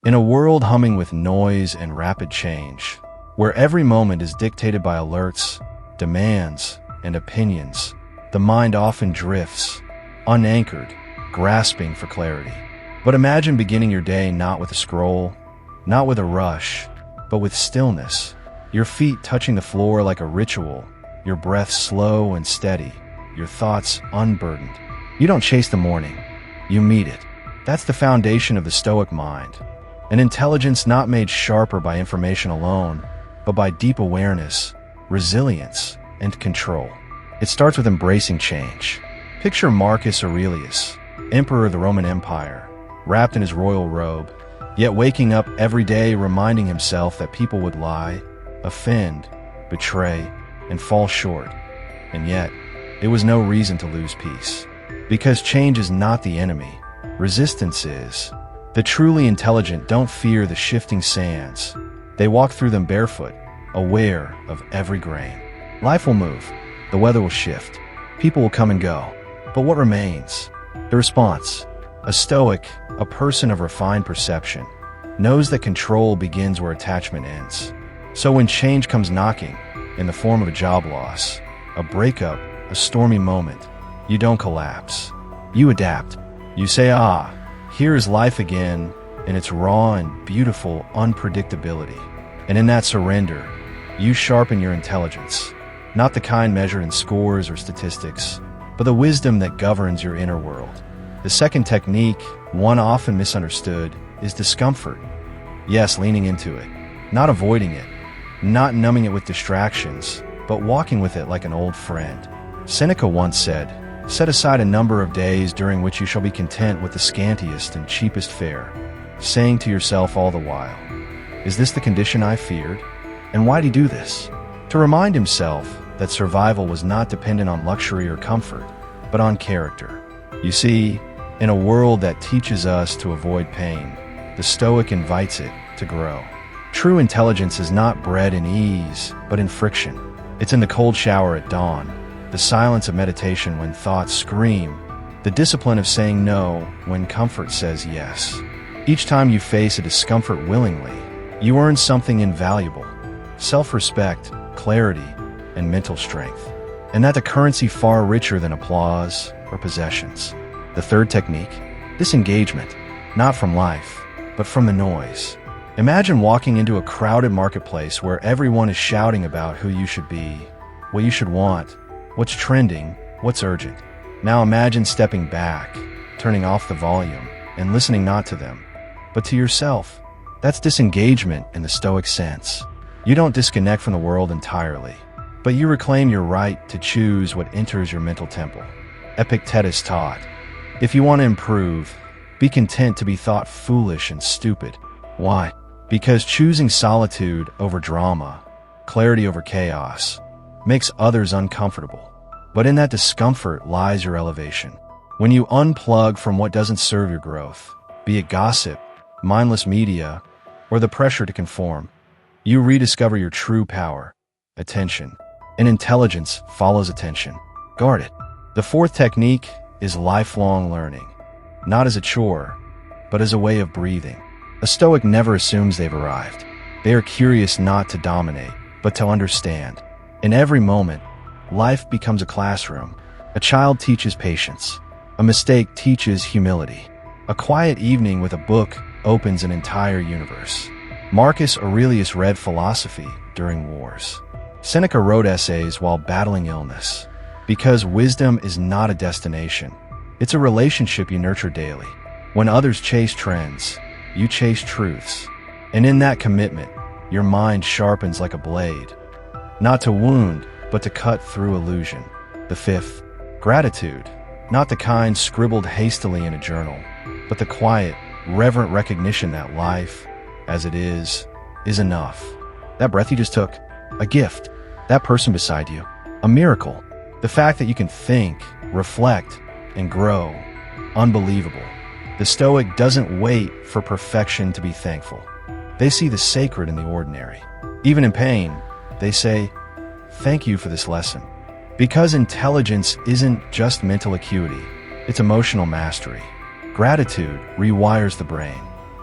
In a world humming with noise and rapid change, where every moment is dictated by alerts, demands, and opinions, the mind often drifts, unanchored, grasping for clarity. But imagine beginning your day not with a scroll, not with a rush, but with stillness, your feet touching the floor like a ritual, your breath slow and steady, your thoughts unburdened. You don't chase the morning, you meet it. That's the foundation of the Stoic mind. An intelligence not made sharper by information alone, but by deep awareness, resilience, and control. It starts with embracing change. Picture Marcus Aurelius, emperor of the Roman Empire, wrapped in his royal robe, yet waking up every day reminding himself that people would lie, offend, betray, and fall short. And yet, it was no reason to lose peace. Because change is not the enemy, resistance is. The truly intelligent don't fear the shifting sands. They walk through them barefoot, aware of every grain. Life will move, the weather will shift, people will come and go. But what remains? The response. A Stoic, a person of refined perception, knows that control begins where attachment ends. So when change comes knocking, in the form of a job loss, a breakup, a stormy moment, you don't collapse. You adapt. You say, here is life again, in its raw and beautiful unpredictability. And in that surrender, you sharpen your intelligence, not the kind measured in scores or statistics, but the wisdom that governs your inner world. The second technique, one often misunderstood, is discomfort. Yes, leaning into it, not avoiding it, not numbing it with distractions, but walking with it like an old friend. Seneca once said, "Set aside a number of days during which you shall be content with the scantiest and cheapest fare," saying to yourself all the while, "Is this the condition I feared? And why'd he do this?" To remind himself that survival was not dependent on luxury or comfort, but on character. You see, in a world that teaches us to avoid pain, the Stoic invites it to grow. True intelligence is not bred in ease, but in friction. It's in the cold shower at dawn, the silence of meditation when thoughts scream, the discipline of saying no when comfort says yes. Each time you face a discomfort willingly, you earn something invaluable: self-respect, clarity, and mental strength. And that's a currency far richer than applause or possessions. The third technique, disengagement, not from life, but from the noise. Imagine walking into a crowded marketplace where everyone is shouting about who you should be, what you should want, what's trending, what's urgent. Now imagine stepping back, turning off the volume, and listening not to them, but to yourself. That's disengagement in the Stoic sense. You don't disconnect from the world entirely, but you reclaim your right to choose what enters your mental temple. Epictetus taught, if you want to improve, be content to be thought foolish and stupid. Why? Because choosing solitude over drama, clarity over chaos, makes others uncomfortable. But in that discomfort lies your elevation. When you unplug from what doesn't serve your growth, be it gossip, mindless media, or the pressure to conform, you rediscover your true power, attention. And intelligence follows attention. Guard it. The fourth technique is lifelong learning, not as a chore, but as a way of breathing. A Stoic never assumes they've arrived. They are curious not to dominate, but to understand. In every moment, life becomes a classroom. A child teaches patience. A mistake teaches humility. A quiet evening with a book opens an entire universe. Marcus Aurelius read philosophy during wars. Seneca wrote essays while battling illness. Because wisdom is not a destination. It's a relationship you nurture daily. When others chase trends, you chase truths. And in that commitment, your mind sharpens like a blade. Not to wound, but to cut through illusion. The fifth, gratitude. Not the kind scribbled hastily in a journal, but the quiet, reverent recognition that life, as it is enough. That breath you just took, a gift. That person beside you, a miracle. The fact that you can think, reflect, and grow, unbelievable. The Stoic doesn't wait for perfection to be thankful. They see the sacred in the ordinary. Even in pain, they say, thank you for this lesson. Because intelligence isn't just mental acuity, it's emotional mastery. Gratitude rewires the brain.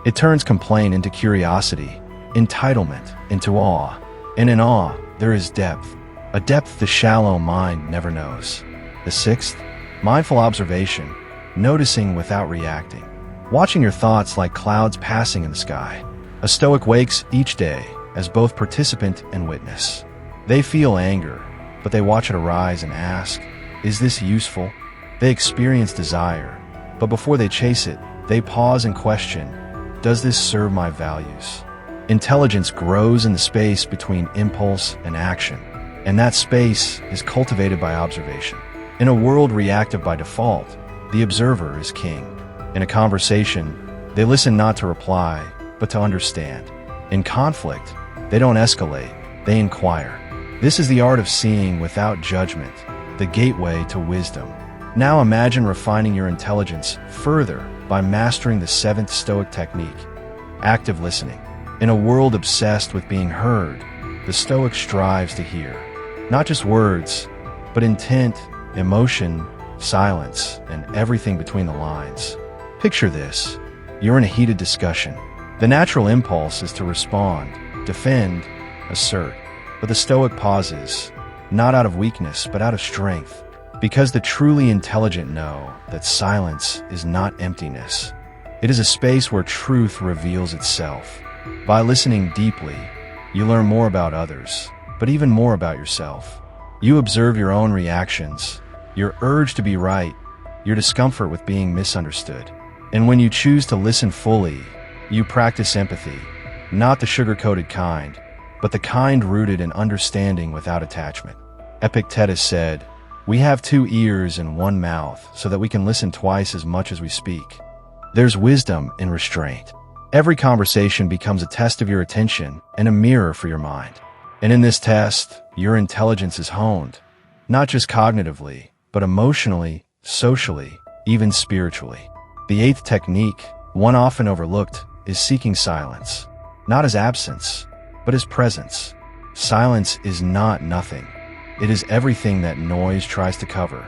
It turns complaint into curiosity, entitlement into awe, and in awe there is depth, a depth the shallow mind never knows. The sixth, mindful observation, noticing without reacting, watching your thoughts like clouds passing in the sky. A Stoic wakes each day as both participant and witness. They feel anger, but they watch it arise and ask, is this useful? They experience desire, but before they chase it, they pause and question, does this serve my values? Intelligence grows in the space between impulse and action, and that space is cultivated by observation. In a world reactive by default, the observer is king. In a conversation, they listen not to reply, but to understand. In conflict, they don't escalate, they inquire. This is the art of seeing without judgment, the gateway to wisdom. Now imagine refining your intelligence further by mastering the seventh Stoic technique, active listening. In a world obsessed with being heard, the Stoic strives to hear, not just words, but intent, emotion, silence, and everything between the lines. Picture this. You're in a heated discussion. The natural impulse is to respond, defend, assert. But the Stoic pauses, not out of weakness, but out of strength, because the truly intelligent know that silence is not emptiness. It is a space where truth reveals itself. By listening deeply, you learn more about others, but even more about yourself. You observe your own reactions, your urge to be right, your discomfort with being misunderstood. And when you choose to listen fully, you practice empathy, not the sugar-coated kind, but the kind rooted in understanding without attachment. Epictetus said, "We have 2 ears and 1 mouth so that we can listen twice as much as we speak." There's wisdom in restraint. Every conversation becomes a test of your attention and a mirror for your mind. And in this test, your intelligence is honed, not just cognitively, but emotionally, socially, even spiritually. The 8th technique, one often overlooked, is seeking silence, not as absence, but as presence. Silence is not nothing. It is everything that noise tries to cover.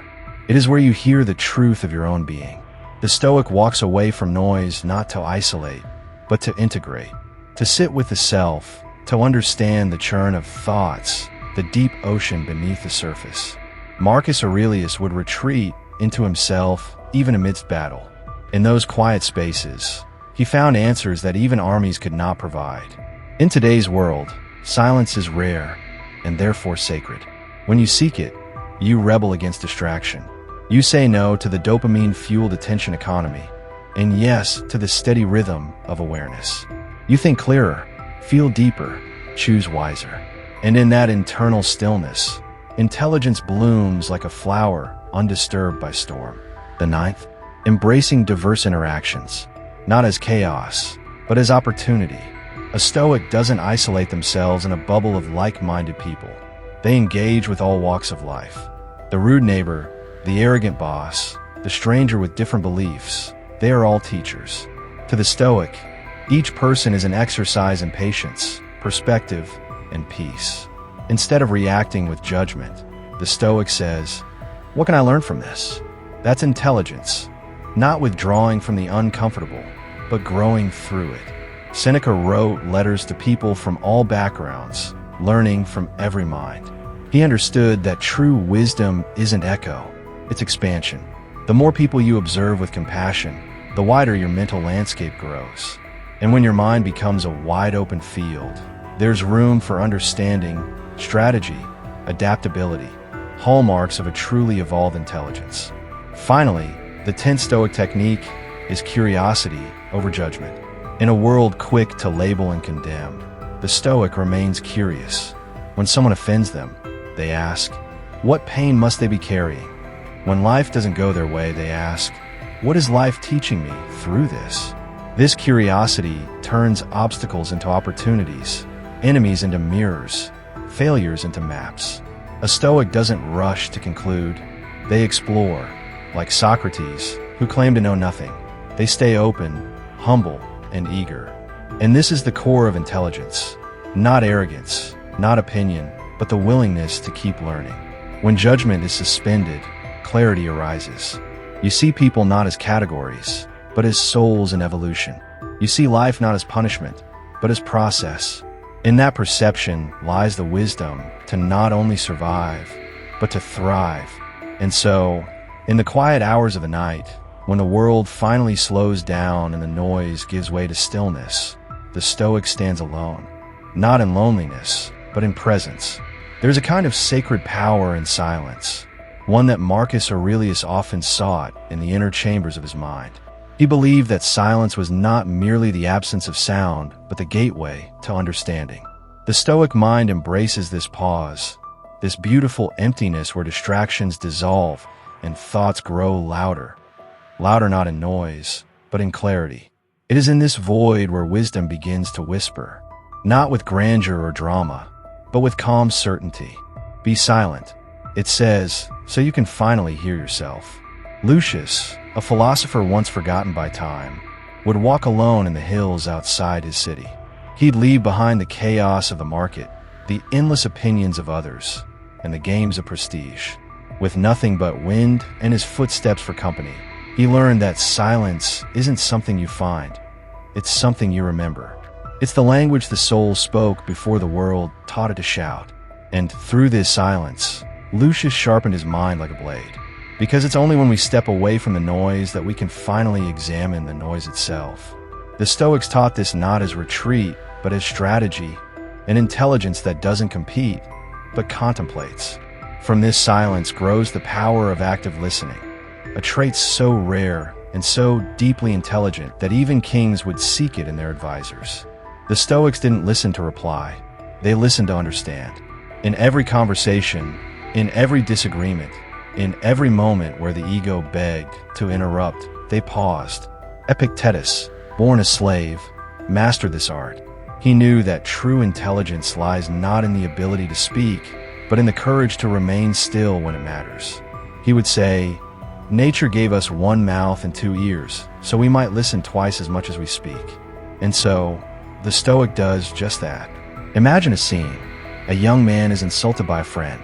It is where you hear the truth of your own being. The Stoic walks away from noise not to isolate, but to integrate, to sit with the self, to understand the churn of thoughts, the deep ocean beneath the surface. Marcus Aurelius would retreat into himself even amidst battle. In those quiet spaces, he found answers that even armies could not provide. In today's world, silence is rare and therefore sacred. When you seek it, you rebel against distraction. You say no to the dopamine-fueled attention economy, and yes to the steady rhythm of awareness. You think clearer, feel deeper, choose wiser. And in that internal stillness, intelligence blooms like a flower undisturbed by storm. The 9th, embracing diverse interactions, not as chaos, but as opportunity. A Stoic doesn't isolate themselves in a bubble of like-minded people. They engage with all walks of life. The rude neighbor, the arrogant boss, the stranger with different beliefs, they are all teachers. To the Stoic, each person is an exercise in patience, perspective, and peace. Instead of reacting with judgment, the Stoic says, "What can I learn from this?" That's intelligence, not withdrawing from the uncomfortable, but growing through it. Seneca wrote letters to people from all backgrounds, learning from every mind. He understood that true wisdom isn't echo, it's expansion. The more people you observe with compassion, the wider your mental landscape grows. And when your mind becomes a wide-open field, there's room for understanding, strategy, adaptability, hallmarks of a truly evolved intelligence. Finally, the 10th Stoic technique is curiosity over judgment. In a world quick to label and condemn, the Stoic remains curious. When someone offends them, they ask, what pain must they be carrying? When life doesn't go their way, they ask, what is life teaching me through this? This curiosity turns obstacles into opportunities, enemies into mirrors, failures into maps. A Stoic doesn't rush to conclude. They explore, like Socrates, who claimed to know nothing. They stay open, humble, and eager. And this is the core of intelligence. Not arrogance, not opinion, but the willingness to keep learning. When judgment is suspended, clarity arises. You see people not as categories, but as souls in evolution. You see life not as punishment, but as process. In that perception lies the wisdom to not only survive, but to thrive. And so, in the quiet hours of the night, when the world finally slows down and the noise gives way to stillness, the Stoic stands alone, not in loneliness, but in presence. There's a kind of sacred power in silence, one that Marcus Aurelius often sought in the inner chambers of his mind. He believed that silence was not merely the absence of sound, but the gateway to understanding. The Stoic mind embraces this pause, this beautiful emptiness where distractions dissolve and thoughts grow louder. Louder not in noise, but in clarity. It is in this void where wisdom begins to whisper, not with grandeur or drama, but with calm certainty. Be silent, it says, so you can finally hear yourself. Lucius, a philosopher once forgotten by time, would walk alone in the hills outside his city. He'd leave behind the chaos of the market, the endless opinions of others, and the games of prestige. With nothing but wind and his footsteps for company, he learned that silence isn't something you find, it's something you remember. It's the language the soul spoke before the world taught it to shout. And through this silence, Lucius sharpened his mind like a blade. Because it's only when we step away from the noise that we can finally examine the noise itself. The Stoics taught this not as retreat, but as strategy, an intelligence that doesn't compete, but contemplates. From this silence grows the power of active listening, a trait so rare and so deeply intelligent that even kings would seek it in their advisors. The Stoics didn't listen to reply, they listened to understand. In every conversation, in every disagreement, in every moment where the ego begged to interrupt, they paused. Epictetus, born a slave, mastered this art. He knew that true intelligence lies not in the ability to speak, but in the courage to remain still when it matters. He would say, "Nature gave us one mouth and two ears, so we might listen twice as much as we speak." And so, the Stoic does just that. Imagine a scene. A young man is insulted by a friend.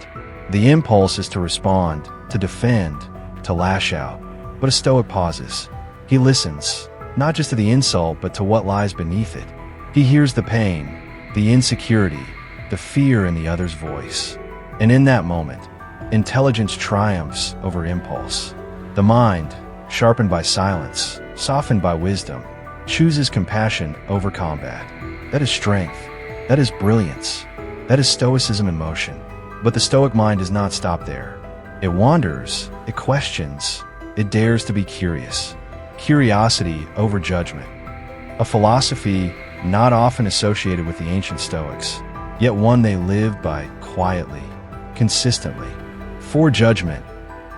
The impulse is to respond, to defend, to lash out. But a Stoic pauses. He listens, not just to the insult, but to what lies beneath it. He hears the pain, the insecurity, the fear in the other's voice. And in that moment, intelligence triumphs over impulse. The mind, sharpened by silence, softened by wisdom, chooses compassion over combat. That is strength. That is brilliance. That is Stoicism in motion. But the Stoic mind does not stop there. It wanders, it questions, it dares to be curious. Curiosity over judgment. A philosophy not often associated with the ancient Stoics, yet one they lived by quietly, consistently. For judgment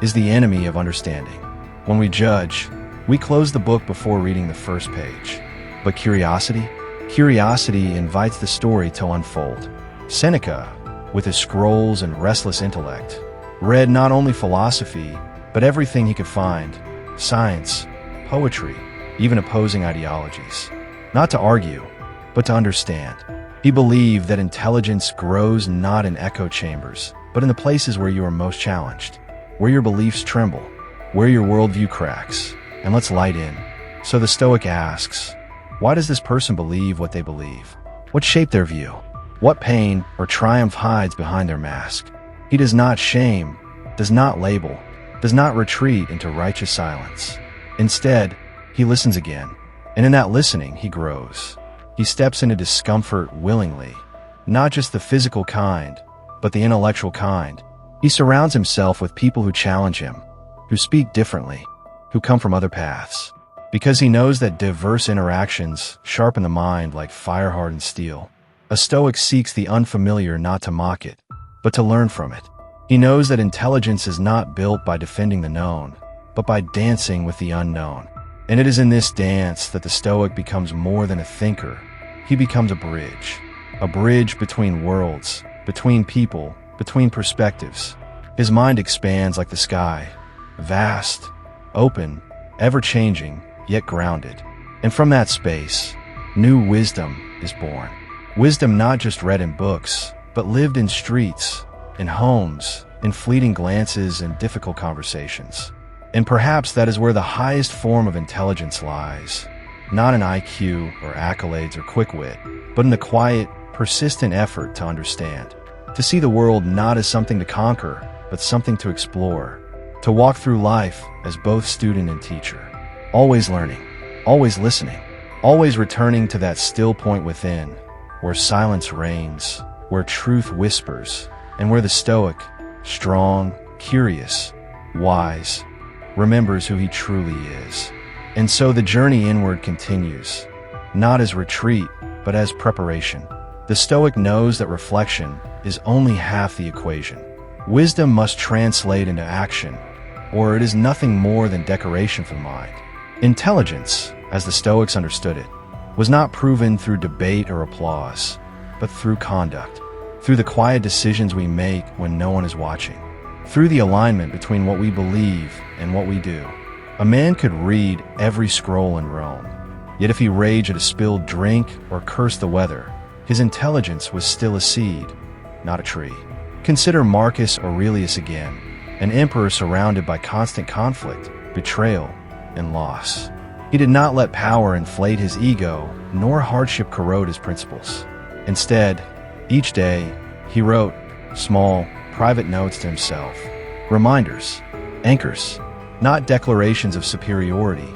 is the enemy of understanding. When we judge, we close the book before reading the first page. But curiosity? Curiosity invites the story to unfold. Seneca, with his scrolls and restless intellect, read not only philosophy, but everything he could find, science, poetry, even opposing ideologies. Not to argue, but to understand. He believed that intelligence grows not in echo chambers, but in the places where you are most challenged, where your beliefs tremble, where your worldview cracks, and lets light in. So the Stoic asks, why does this person believe what they believe? What shaped their view? What pain or triumph hides behind their mask? He does not shame, does not label, does not retreat into righteous silence. Instead, he listens again, and in that listening, he grows. He steps into discomfort willingly, not just the physical kind, but the intellectual kind. He surrounds himself with people who challenge him, who speak differently, who come from other paths, because he knows that diverse interactions sharpen the mind like fire-hardened steel. A Stoic seeks the unfamiliar not to mock it, but to learn from it. He knows that intelligence is not built by defending the known, but by dancing with the unknown. And it is in this dance that the Stoic becomes more than a thinker. He becomes a bridge between worlds, between people, between perspectives. His mind expands like the sky, vast, open, ever-changing, yet grounded. And from that space, new wisdom is born. Wisdom not just read in books, but lived in streets, in homes, in fleeting glances and difficult conversations. And perhaps that is where the highest form of intelligence lies, not in IQ or accolades or quick wit, but in the quiet, persistent effort to understand, to see the world not as something to conquer, but something to explore, to walk through life as both student and teacher, always learning, always listening, always returning to that still point within, where silence reigns, where truth whispers, and where the Stoic, strong, curious, wise, remembers who he truly is. And so the journey inward continues, not as retreat, but as preparation. The Stoic knows that reflection is only half the equation. Wisdom must translate into action, or it is nothing more than decoration for the mind. Intelligence, as the Stoics understood it, was not proven through debate or applause, but through conduct, through the quiet decisions we make when no one is watching, through the alignment between what we believe and what we do. A man could read every scroll in Rome, yet if he raged at a spilled drink or cursed the weather, his intelligence was still a seed, not a tree. Consider Marcus Aurelius again, an emperor surrounded by constant conflict, betrayal, and loss. He did not let power inflate his ego, nor hardship corrode his principles. Instead, each day, he wrote small, private notes to himself, reminders, anchors, not declarations of superiority,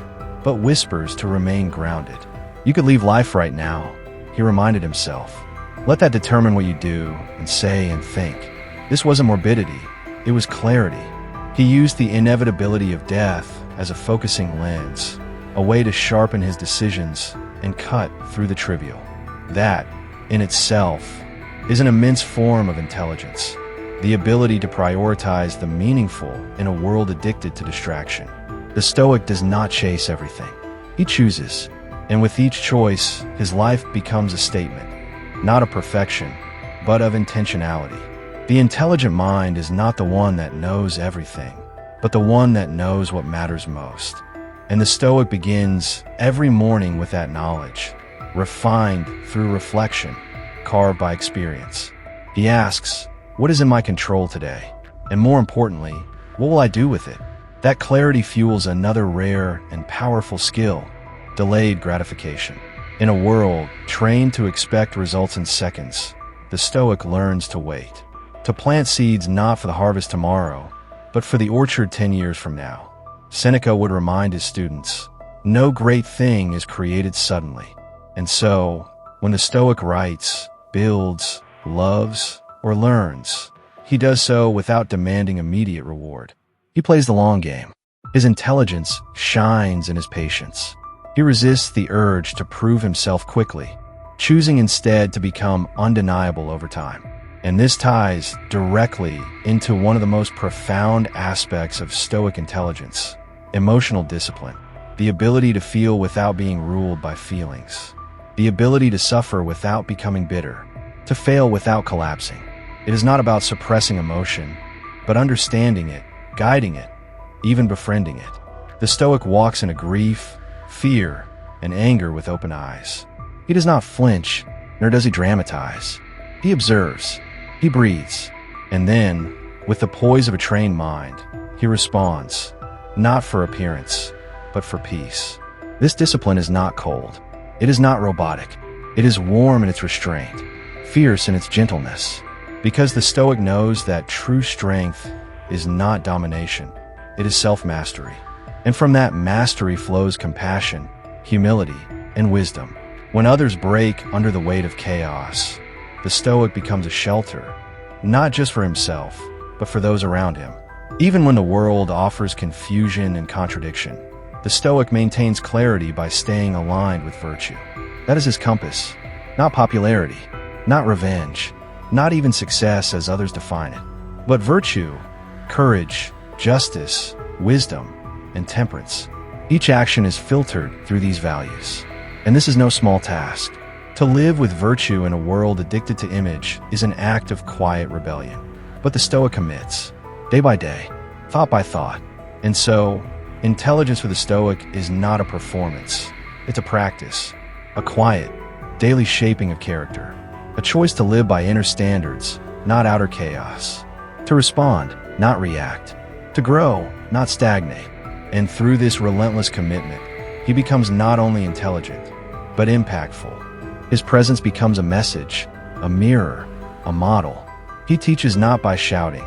but whispers to remain grounded. You could leave life right now, he reminded himself. Let that determine what you do and say and think. This wasn't morbidity, it was clarity. He used the inevitability of death as a focusing lens, a way to sharpen his decisions and cut through the trivial. That, in itself, is an immense form of intelligence, the ability to prioritize the meaningful in a world addicted to distraction. The Stoic does not chase everything. He chooses, and with each choice, his life becomes a statement, not of perfection, but of intentionality. The intelligent mind is not the one that knows everything, but the one that knows what matters most. And the Stoic begins every morning with that knowledge, refined through reflection, carved by experience. He asks, what is in my control today? And more importantly, what will I do with it? That clarity fuels another rare and powerful skill, delayed gratification. In a world trained to expect results in seconds, the Stoic learns to wait, to plant seeds not for the harvest tomorrow, but for the orchard 10 years from now. Seneca would remind his students, no great thing is created suddenly. And so, when the Stoic writes, builds, loves, or learns, he does so without demanding immediate reward. He plays the long game. His intelligence shines in his patience. He resists the urge to prove himself quickly, choosing instead to become undeniable over time. And this ties directly into one of the most profound aspects of Stoic intelligence, emotional discipline, the ability to feel without being ruled by feelings, the ability to suffer without becoming bitter, to fail without collapsing. It is not about suppressing emotion, but understanding it, guiding it, even befriending it. The Stoic walks into grief, fear, and anger with open eyes. He does not flinch, nor does he dramatize. He observes, he breathes, and then, with the poise of a trained mind, he responds, not for appearance, but for peace. This discipline is not cold. It is not robotic. It is warm in its restraint, fierce in its gentleness, because the Stoic knows that true strength is not domination. It is self-mastery. And from that mastery flows compassion, humility, and wisdom. When others break under the weight of chaos, the Stoic becomes a shelter, not just for himself, but for those around him. Even when the world offers confusion and contradiction, the Stoic maintains clarity by staying aligned with virtue. That is his compass, not popularity, not revenge, not even success as others define it, but virtue, courage, justice, wisdom, and temperance. Each action is filtered through these values. And this is no small task. To live with virtue in a world addicted to image is an act of quiet rebellion. But the Stoic commits, day by day, thought by thought. And so, intelligence for the Stoic is not a performance. It's a practice, a quiet, daily shaping of character, a choice to live by inner standards, not outer chaos, to respond, not react, to grow, not stagnate. And through this relentless commitment, he becomes not only intelligent, but impactful. His presence becomes a message, a mirror, a model. He teaches not by shouting,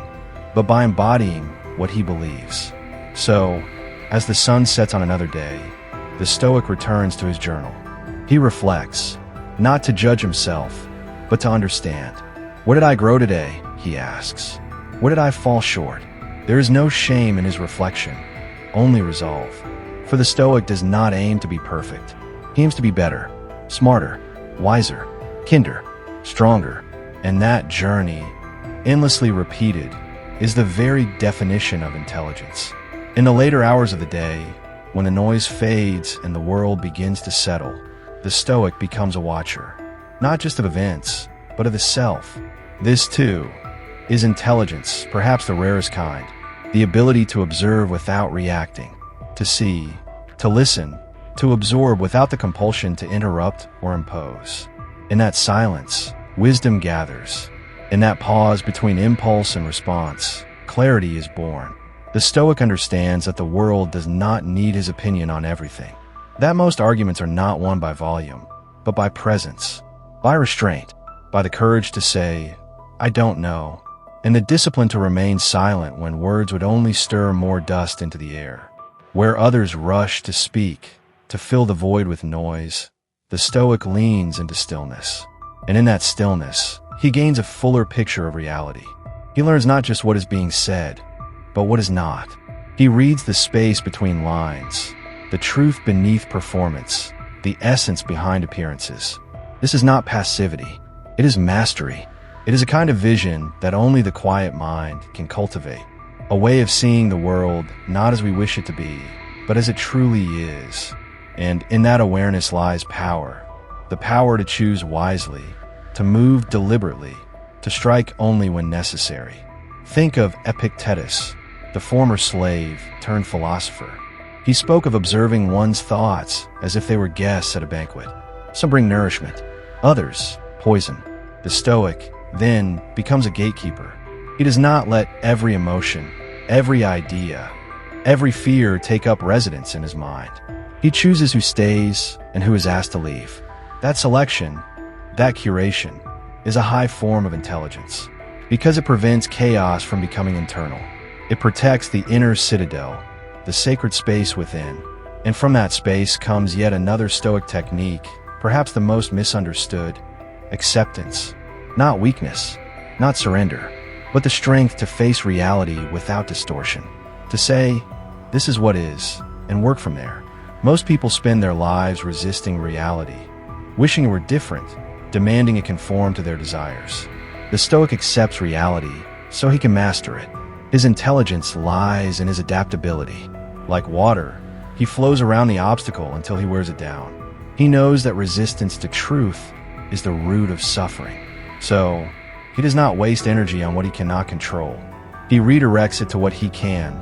but by embodying what he believes. So, as the sun sets on another day, the Stoic returns to his journal. He reflects, not to judge himself, but to understand. Where did I grow today? He asks. Where did I fall short? There is no shame in his reflection, only resolve. For the Stoic does not aim to be perfect. He aims to be better, smarter, wiser, kinder, stronger. And that journey, endlessly repeated, is the very definition of intelligence. In the later hours of the day, when the noise fades and the world begins to settle, the Stoic becomes a watcher, not just of events, but of the self. This, too, is intelligence, perhaps the rarest kind, the ability to observe without reacting, to see, to listen, to absorb without the compulsion to interrupt or impose. In that silence, wisdom gathers. In that pause between impulse and response, clarity is born. The Stoic understands that the world does not need his opinion on everything. That most arguments are not won by volume, but by presence, by restraint, by the courage to say, I don't know, and the discipline to remain silent when words would only stir more dust into the air. Where others rush to speak, to fill the void with noise, the Stoic leans into stillness. And in that stillness, he gains a fuller picture of reality. He learns not just what is being said, but what is not. He reads the space between lines, the truth beneath performance, the essence behind appearances. This is not passivity. It is mastery. It is a kind of vision that only the quiet mind can cultivate. A way of seeing the world not as we wish it to be, but as it truly is. And in that awareness lies power. The power to choose wisely, to move deliberately, to strike only when necessary. Think of Epictetus, the former slave turned philosopher. He spoke of observing one's thoughts as if they were guests at a banquet. Some bring nourishment, others poison. The Stoic, then, becomes a gatekeeper. He does not let every emotion, every idea, every fear take up residence in his mind. He chooses who stays and who is asked to leave. That selection, that curation, is a high form of intelligence, because it prevents chaos from becoming internal. It protects the inner citadel, the sacred space within. And from that space comes yet another Stoic technique, perhaps the most misunderstood: acceptance. Not weakness, not surrender, but the strength to face reality without distortion. To say, this is what is, and work from there. Most people spend their lives resisting reality, wishing it were different, demanding it conform to their desires. The Stoic accepts reality so he can master it. His intelligence lies in his adaptability. Like water, he flows around the obstacle until he wears it down. He knows that resistance to truth is the root of suffering. So, he does not waste energy on what he cannot control. He redirects it to what he can: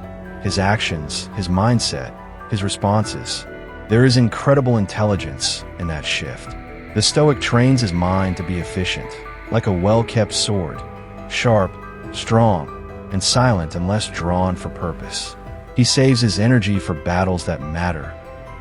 his actions, his mindset, his responses. There is incredible intelligence in that shift. The Stoic trains his mind to be efficient, like a well-kept sword, sharp, strong, and silent unless drawn for purpose. He saves his energy for battles that matter,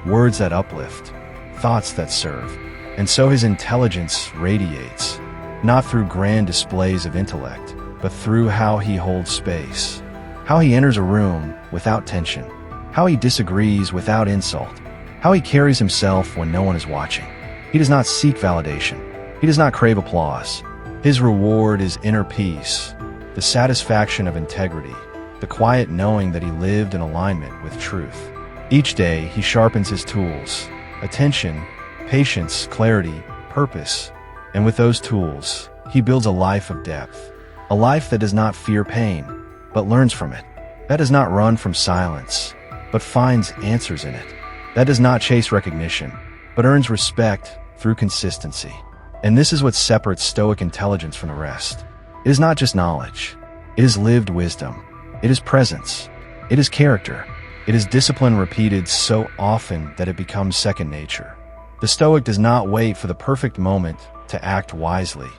words that uplift, thoughts that serve. And so his intelligence radiates, not through grand displays of intellect, but through how he holds space, how he enters a room without tension, how he disagrees without insult, how he carries himself when no one is watching. He does not seek validation. He does not crave applause. His reward is inner peace, the satisfaction of integrity, the quiet knowing that he lived in alignment with truth. Each day he sharpens his tools: attention, patience, clarity, purpose. And with those tools, he builds a life of depth, a life that does not fear pain, but learns from it, that does not run from silence, but finds answers in it, that does not chase recognition, but earns respect through consistency. And this is what separates Stoic intelligence from the rest. It is not just knowledge. It is lived wisdom. It is presence. It is character. It is discipline repeated so often that it becomes second nature. The Stoic does not wait for the perfect moment to act wisely.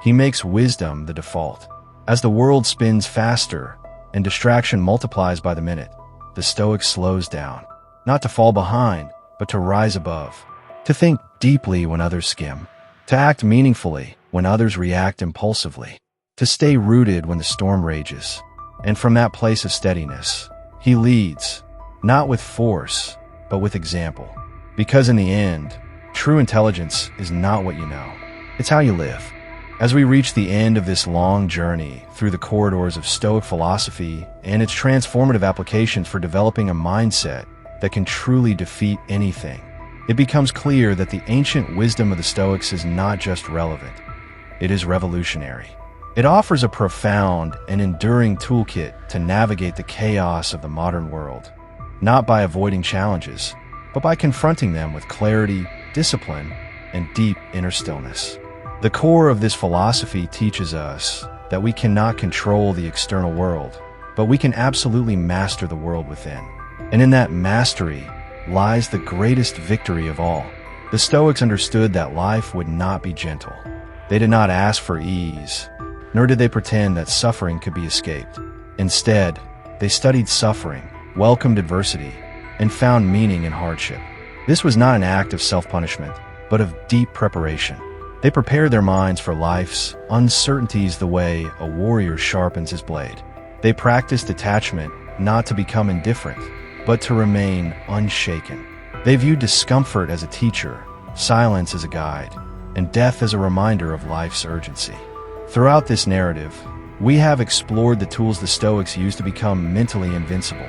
He makes wisdom the default. As the world spins faster and distraction multiplies by the minute, the Stoic slows down, not to fall behind, but to rise above, to think deeply when others skim, to act meaningfully when others react impulsively, to stay rooted when the storm rages. And from that place of steadiness, he leads, not with force, but with example. Because in the end, true intelligence is not what you know, it's how you live. As we reach the end of this long journey through the corridors of Stoic philosophy and its transformative applications for developing a mindset that can truly defeat anything, it becomes clear that the ancient wisdom of the Stoics is not just relevant, it is revolutionary. It offers a profound and enduring toolkit to navigate the chaos of the modern world, not by avoiding challenges, but by confronting them with clarity, discipline, and deep inner stillness. The core of this philosophy teaches us that we cannot control the external world, but we can absolutely master the world within. And in that mastery lies the greatest victory of all. The Stoics understood that life would not be gentle. They did not ask for ease, nor did they pretend that suffering could be escaped. Instead, they studied suffering, welcomed adversity, and found meaning in hardship. This was not an act of self-punishment, but of deep preparation. They prepared their minds for life's uncertainties the way a warrior sharpens his blade. They practiced detachment not to become indifferent, but to remain unshaken. They viewed discomfort as a teacher, silence as a guide, and death as a reminder of life's urgency. Throughout this narrative, we have explored the tools the Stoics used to become mentally invincible,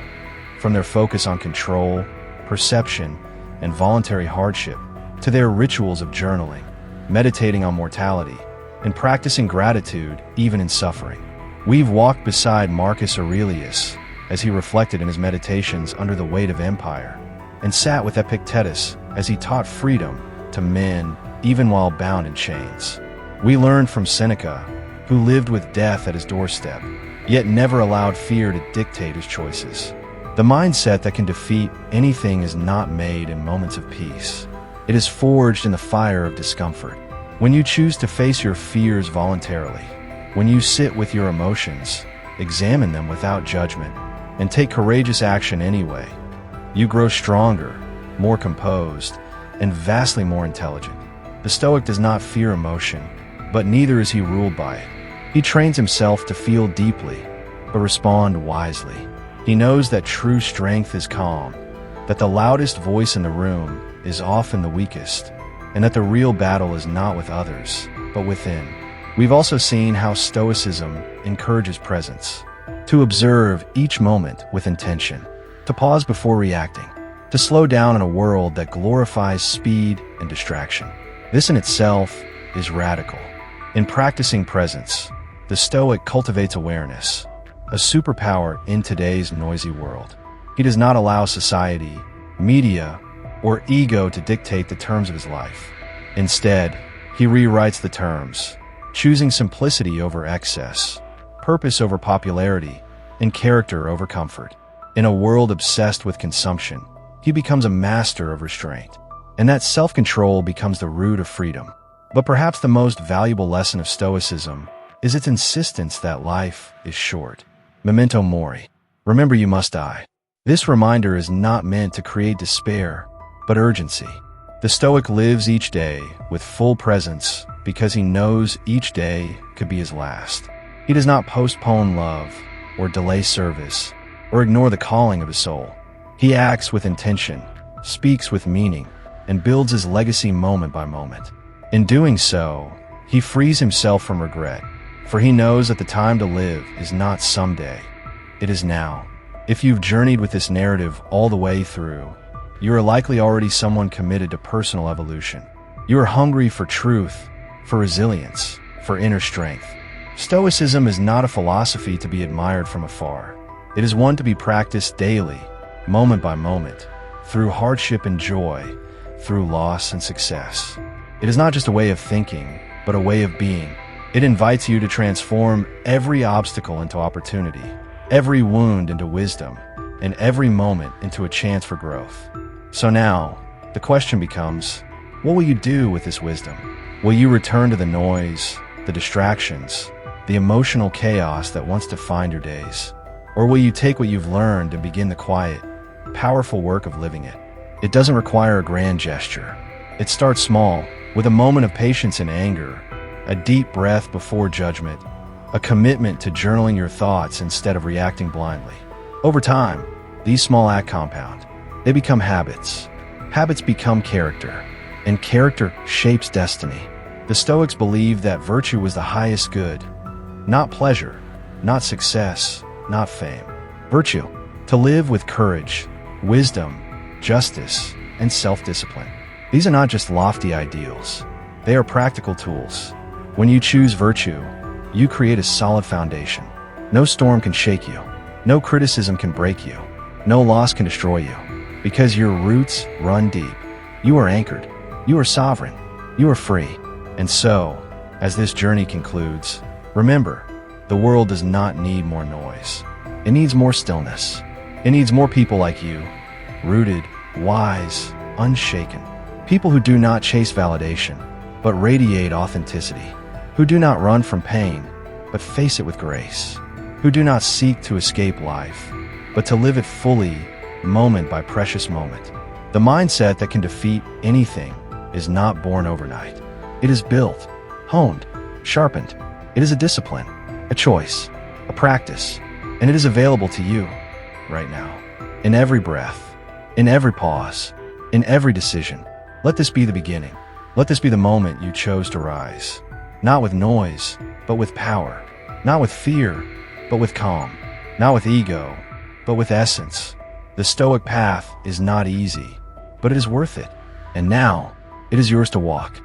from their focus on control, perception, and voluntary hardship, to their rituals of journaling, meditating on mortality, and practicing gratitude even in suffering. We've walked beside Marcus Aurelius as he reflected in his meditations under the weight of empire, and sat with Epictetus as he taught freedom to men even while bound in chains. We learned from Seneca, who lived with death at his doorstep, yet never allowed fear to dictate his choices. The mindset that can defeat anything is not made in moments of peace. It is forged in the fire of discomfort. When you choose to face your fears voluntarily, when you sit with your emotions, examine them without judgment, and take courageous action anyway, you grow stronger, more composed, and vastly more intelligent. The Stoic does not fear emotion, but neither is he ruled by it. He trains himself to feel deeply, but respond wisely. He knows that true strength is calm, that the loudest voice in the room is often the weakest, and that the real battle is not with others, but within. We've also seen how Stoicism encourages presence, to observe each moment with intention, to pause before reacting, to slow down in a world that glorifies speed and distraction. This in itself is radical. In practicing presence, the Stoic cultivates awareness, a superpower in today's noisy world. He does not allow society, media, or ego to dictate the terms of his life. Instead, he rewrites the terms, choosing simplicity over excess, purpose over popularity, and character over comfort. In a world obsessed with consumption, he becomes a master of restraint, and that self-control becomes the root of freedom. But perhaps the most valuable lesson of Stoicism is its insistence that life is short. Memento mori. Remember you must die. This reminder is not meant to create despair, but urgency. The Stoic lives each day with full presence because he knows each day could be his last. He does not postpone love, or delay service, or ignore the calling of his soul. He acts with intention, speaks with meaning, and builds his legacy moment by moment. In doing so, he frees himself from regret, for he knows that the time to live is not someday, it is now. If you've journeyed with this narrative all the way through, you are likely already someone committed to personal evolution. You are hungry for truth, for resilience, for inner strength. Stoicism is not a philosophy to be admired from afar. It is one to be practiced daily, moment by moment, through hardship and joy, through loss and success. It is not just a way of thinking, but a way of being. It invites you to transform every obstacle into opportunity, every wound into wisdom, and every moment into a chance for growth. So now, the question becomes, what will you do with this wisdom? Will you return to the noise, the distractions, the emotional chaos that once defined your days? Or will you take what you've learned and begin the quiet, powerful work of living it? It doesn't require a grand gesture. It starts small, with a moment of patience in anger, a deep breath before judgment, a commitment to journaling your thoughts instead of reacting blindly. Over time, these small acts compound. They become habits. Habits become character, and character shapes destiny. The Stoics believed that virtue was the highest good, not pleasure, not success, not fame. Virtue, to live with courage, wisdom, justice, and self-discipline. These are not just lofty ideals. They are practical tools. When you choose virtue, you create a solid foundation. No storm can shake you. No criticism can break you. No loss can destroy you. Because your roots run deep. You are anchored. You are sovereign. You are free. And so, as this journey concludes, remember, the world does not need more noise. It needs more stillness. It needs more people like you, rooted, wise, unshaken. People who do not chase validation, but radiate authenticity. Who do not run from pain, but face it with grace. Who do not seek to escape life, but to live it fully, moment by precious moment. The mindset that can defeat anything is not born overnight. It is built, honed, sharpened. It is a discipline, a choice, a practice, and it is available to you right now. In every breath, in every pause, in every decision. Let this be the beginning. Let this be the moment you chose to rise. Not with noise, but with power. Not with fear, but with calm. Not with ego, but with essence. The Stoic path is not easy, but it is worth it. And now, it is yours to walk.